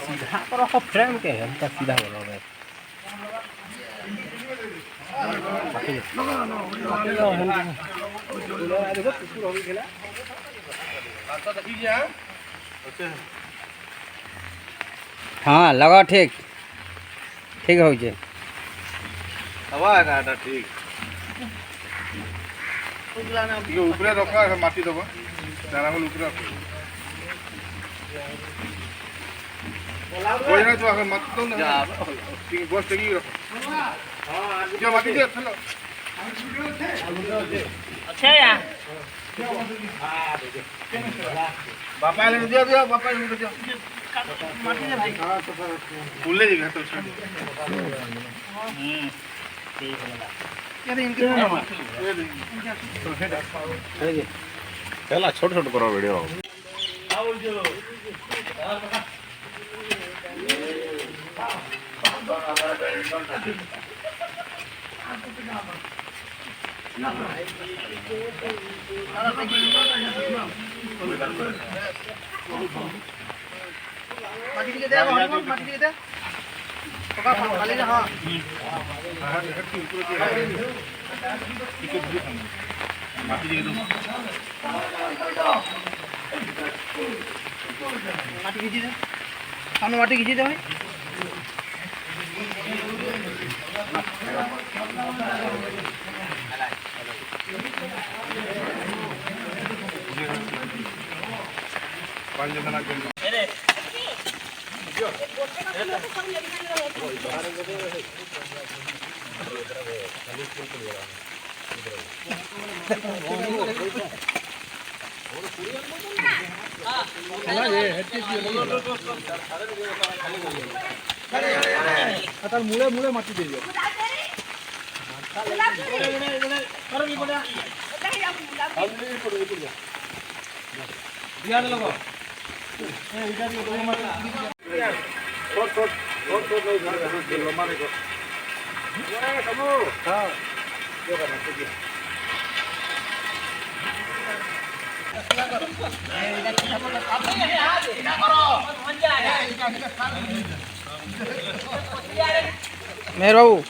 सीधा करो सब फ्रेम के हम तो सीधा बोलो रे हाँ लगा ठीक ठीक हो जे हवा है काटा ठीक ये ऊपर रखा है माटी दबा दाना को ऊपर रखो कोई ना तो अगर मत तो ना ठीक बस टेकी रखो हां जो माटी दे चलो अच्छा यार बापा ले दिया दिया बापा ले दिया माटी दे भाई हां तो फूले जी तो ठीक है ये इनके चला छोटे छोटे करो वीडियो माटी दे माटी दे पका खाली जा हां माटी दे दो माटी खींची दे सामने माटी खींची दे भाई पांच जना के मुळे मुळे माती दे मेहर बाबू